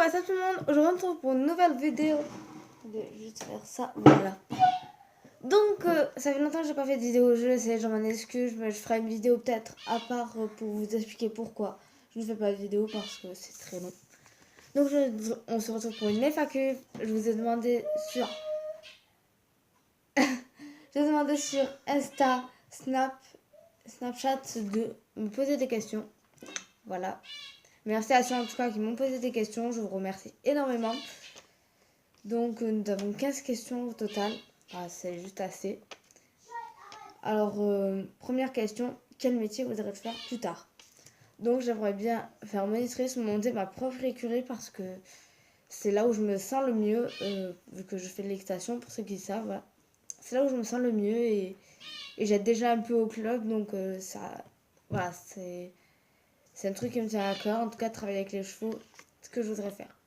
what's up tout le monde, aujourd'hui on se retrouve pour une nouvelle vidéo. Je vais juste faire ça, voilà. Donc ça fait longtemps que j'ai pas fait de vidéo, je le sais, je m'en excuse, mais je ferai une vidéo peut-être à part pour vous expliquer pourquoi je ne fais pas de vidéo parce que c'est très long. Donc on se retrouve pour une FAQ, je vous ai demandé sur... J'ai demandé sur Insta, Snapchat de me poser des questions, voilà. Merci à ceux en tout cas qui m'ont posé des questions, je vous remercie énormément. Donc nous avons 15 questions au total, c'est juste assez. Alors première question, quel métier voudrais-tu faire plus tard? Donc j'aimerais bien faire monitrice, monter ma propre écurie parce que c'est là où je me sens le mieux, vu que je fais de l'équitation pour ceux qui savent. Voilà. C'est là où je me sens le mieux et j'aide déjà un peu au club, donc ça, voilà, c'est un truc qui me tient à cœur, en tout cas travailler avec les chevaux, ce que je voudrais faire.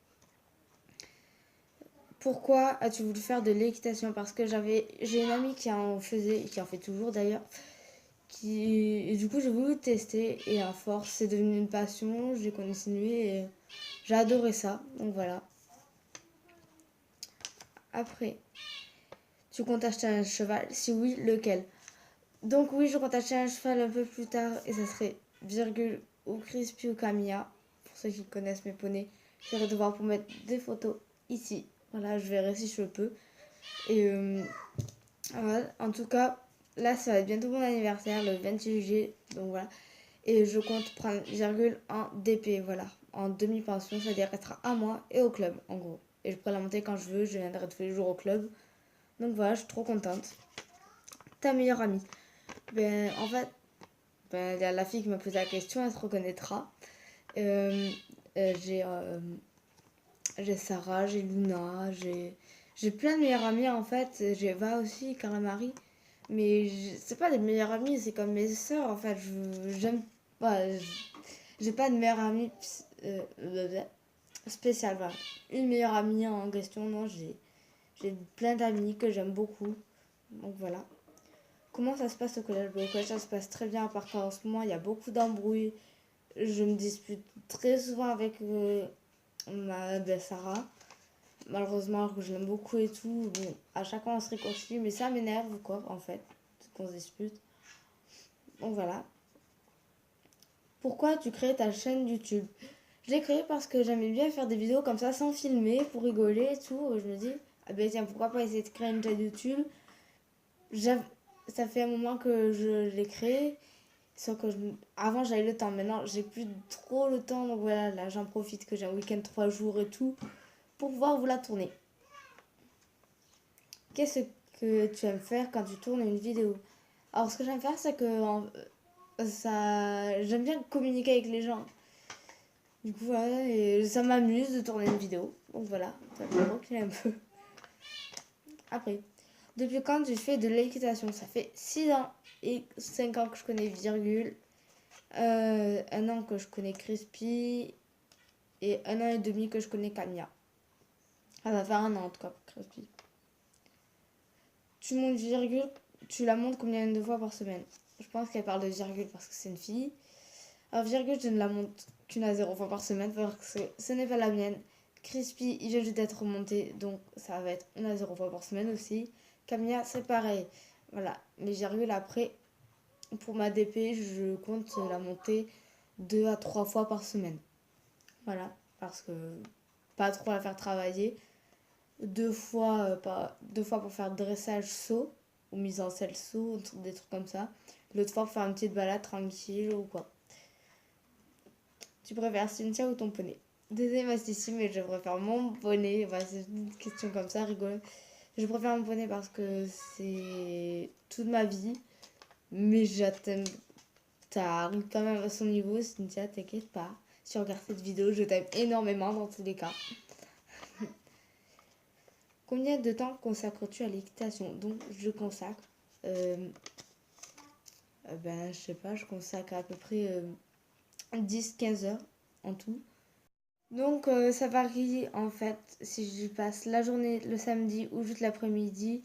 Pourquoi as-tu voulu faire de l'équitation? Parce que j'ai une amie qui en faisait, qui en fait toujours d'ailleurs, et du coup j'ai voulu tester et à force c'est devenu une passion, j'ai continué et j'ai adoré ça, donc voilà. Après, tu comptes acheter un cheval? Si oui, lequel? Donc oui, je compte acheter un cheval un peu plus tard et ça serait Virgule ou Crispy ou Camilla, pour ceux qui connaissent mes poneys. J'aurais devoir pour mettre des photos ici, voilà, je verrai si je peux. Et voilà. En tout cas, là, ça va être bientôt mon anniversaire, le 28 juillet. Donc voilà. Et je compte prendre Virgule en DP, voilà. En demi-pension, c'est-à-dire qu'elle sera à moi et au club, en gros. Et je pourrai la monter quand je veux, je viendrai tous les jours au club. Donc voilà, je suis trop contente. Ta meilleure amie? Ben, en fait, la fille qui m'a posé la question, elle se reconnaîtra. Euh, j'ai Sarah, j'ai Luna, j'ai plein de meilleures amies en fait. J'ai Eva aussi, Carla Marie. Mais c'est pas des meilleures amies, c'est comme mes sœurs en fait. J'aime pas. J'ai pas de meilleure amie spéciale. Voilà. Une meilleure amie en question, non, j'ai plein d'amis que j'aime beaucoup. Donc voilà. Comment ça se passe au collège? Au collège, ça se passe très bien, à part qu'en ce moment, il y a beaucoup d'embrouilles. Je me dispute très souvent avec ma belle Sarah. Malheureusement, alors que je l'aime beaucoup et tout. Bon, à chaque fois, on se réconcilie, mais ça m'énerve, quoi, en fait, qu'on se dispute. Donc voilà. Pourquoi tu crées ta chaîne YouTube? Je l'ai créée parce que j'aimais bien faire des vidéos comme ça, sans filmer, pour rigoler et tout. Je me dis, ah ben tiens, pourquoi pas essayer de créer une chaîne YouTube? Ça fait un moment que je l'ai créée. Sauf que avant j'avais le temps, maintenant j'ai plus trop le temps, donc voilà, là j'en profite que j'ai un week-end 3 jours et tout pour pouvoir vous la tourner. Qu'est-ce que tu aimes faire quand tu tournes une vidéo? Alors ce que j'aime faire c'est que j'aime bien communiquer avec les gens. Du coup voilà, et ça m'amuse de tourner une vidéo. Donc voilà, ça me recule un peu. Après, depuis quand tu fais de l'équitation? Ça fait 6 ans et 5 ans que je connais Virgule. 1 an que je connais Crispy et 1 an et demi que je connais Camilla. Ça va faire 1 an en tout cas pour Crispy. Tu montes Virgule, tu la montes combien de fois par semaine? Je pense qu'elle parle de Virgule parce que c'est une fille. Alors Virgule, je ne la monte qu'une à 0 fois par semaine parce que ce n'est pas la mienne. Crispy, il vient juste d'être remonté, donc ça va être 1 à 0 fois par semaine aussi. Camilla, c'est pareil. Voilà, mais Virgule après, pour ma DP, je compte la monter 2 à 3 fois par semaine. Voilà, parce que pas trop la faire travailler. 2 fois, deux fois pour faire dressage saut, ou mise en selle saut, des trucs comme ça. L'autre fois pour faire une petite balade tranquille ou quoi. Tu préfères Cynthia ou ton poney? Désolée Mastici, mais je préfère mon poney. Voilà, c'est une question comme ça, rigolo. Je préfère mon poney parce que c'est toute ma vie. Mais j'attends. T'arrives quand même à son niveau, Cynthia, t'inquiète pas. Si tu regardes cette vidéo, je t'aime énormément dans tous les cas. Combien de temps consacres-tu à l'équitation? Donc, je consacre, je sais pas, je consacre à peu près 10-15 heures en tout. Donc, ça varie en fait si je passe la journée le samedi ou juste l'après-midi.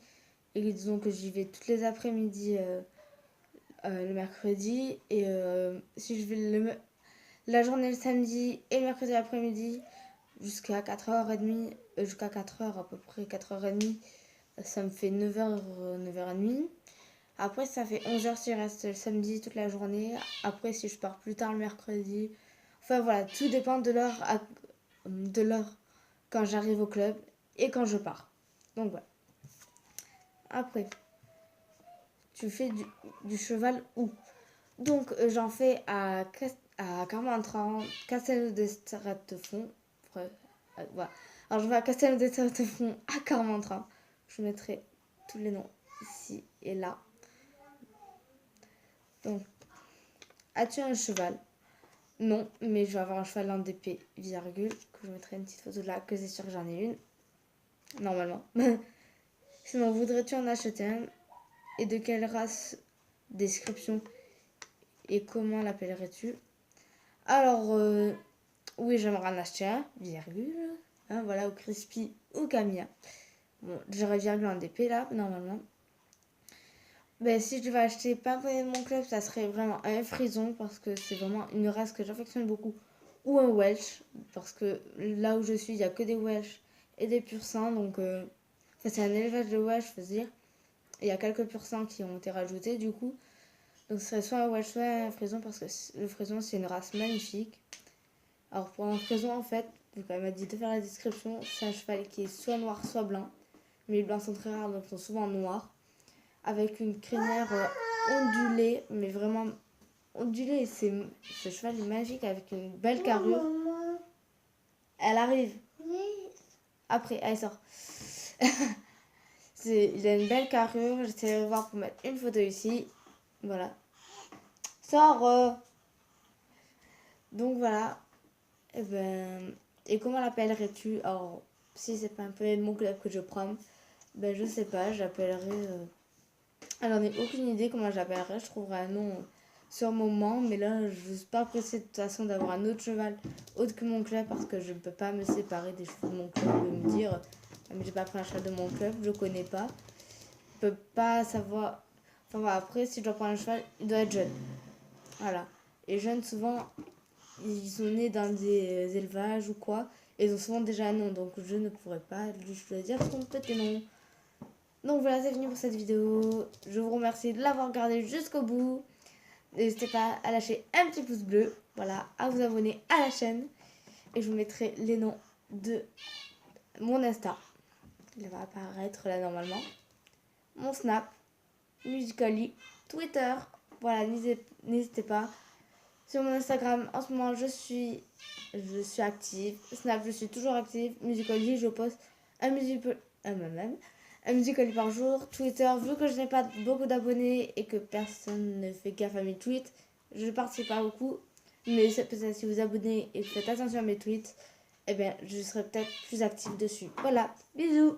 Et disons que j'y vais toutes les après-midi le mercredi. Et si je vais la journée le samedi et le mercredi après-midi, jusqu'à 4h30, jusqu'à 4h à peu près, 4h30, ça me fait 9h, 9h30. Après, ça fait 11h si je reste le samedi toute la journée. Après, si je pars plus tard le mercredi. Enfin voilà, tout dépend de l'heure quand j'arrive au club et quand je pars. Donc voilà. Après, tu fais du cheval où? Donc j'en fais à Carmantran, Castelnau d'Estrategont. Voilà. Alors je vais à Castelnau d'Estrategont à Carmantran. Je mettrai tous les noms ici et là. Donc, as-tu un cheval? Non, mais je vais avoir un cheval en DP, virgule, que je mettrai une petite photo de là, que c'est sûr que j'en ai une. Normalement. Sinon, voudrais-tu en acheter un? Et de quelle race? Description. Et comment l'appellerais-tu? Alors, oui, j'aimerais en acheter un, virgule. Hein, voilà, ou Crispy ou Camilla. Bon, j'aurais virgule en DP là, normalement. Ben, si je devais acheter pas un poney de mon club, ça serait vraiment un frison parce que c'est vraiment une race que j'affectionne beaucoup. Ou un Welsh, parce que là où je suis, il n'y a que des Welsh et des pur sang. Donc, c'est un élevage de Welsh, je veux dire. Et il y a quelques pur sang qui ont été rajoutés du coup. Donc, ce serait soit un Welsh, soit un frison parce que le frison, c'est une race magnifique. Alors, pour un frison, en fait, vu qu'elle m'a dit de faire la description, c'est un cheval qui est soit noir, soit blanc. Mais les blancs sont très rares, donc ils sont souvent noirs. Avec une crinière ondulée, mais vraiment ondulée. Ce cheval est magique avec une belle carrure. Elle arrive. Après, elle sort. Il a une belle carrure. J'essaie de voir pour mettre une photo ici. Voilà. Sors. Donc voilà. Et comment l'appellerais-tu? Alors, si c'est pas un peu de mon club que je prends, ben je sais pas. J'appellerai. Alors, j'en ai aucune idée comment j'appellerais. Je trouverai un nom sur le moment. Mais là, je ne suis pas pressée de toute façon d'avoir un autre cheval autre que mon club parce que je ne peux pas me séparer des chevaux de mon club et me dire mais j'ai pas pris un cheval de mon club, je connais pas. Je peux pas savoir. Enfin, voilà, après, si je dois prendre un cheval, il doit être jeune. Voilà. Et jeunes, souvent, ils sont nés dans des élevages ou quoi. Et ils ont souvent déjà un nom. Donc, je ne pourrais pas lui choisir son petit nom. Donc voilà, c'est fini pour cette vidéo. Je vous remercie de l'avoir regardé jusqu'au bout. N'hésitez pas à lâcher un petit pouce bleu. Voilà, à vous abonner à la chaîne. Et je vous mettrai les noms de mon Insta. Il va apparaître là normalement. Mon Snap, Musical.ly, Twitter. Voilà, n'hésitez pas. Sur mon Instagram, en ce moment, je suis active. Snap, je suis toujours active. Musical.ly, je poste un Musical.ly par jour. Twitter, vu que je n'ai pas beaucoup d'abonnés et que personne ne fait gaffe à mes tweets, je ne participe pas beaucoup. Mais peut-être si vous abonnez et que faites attention à mes tweets, eh bien, je serai peut-être plus active dessus. Voilà, bisous!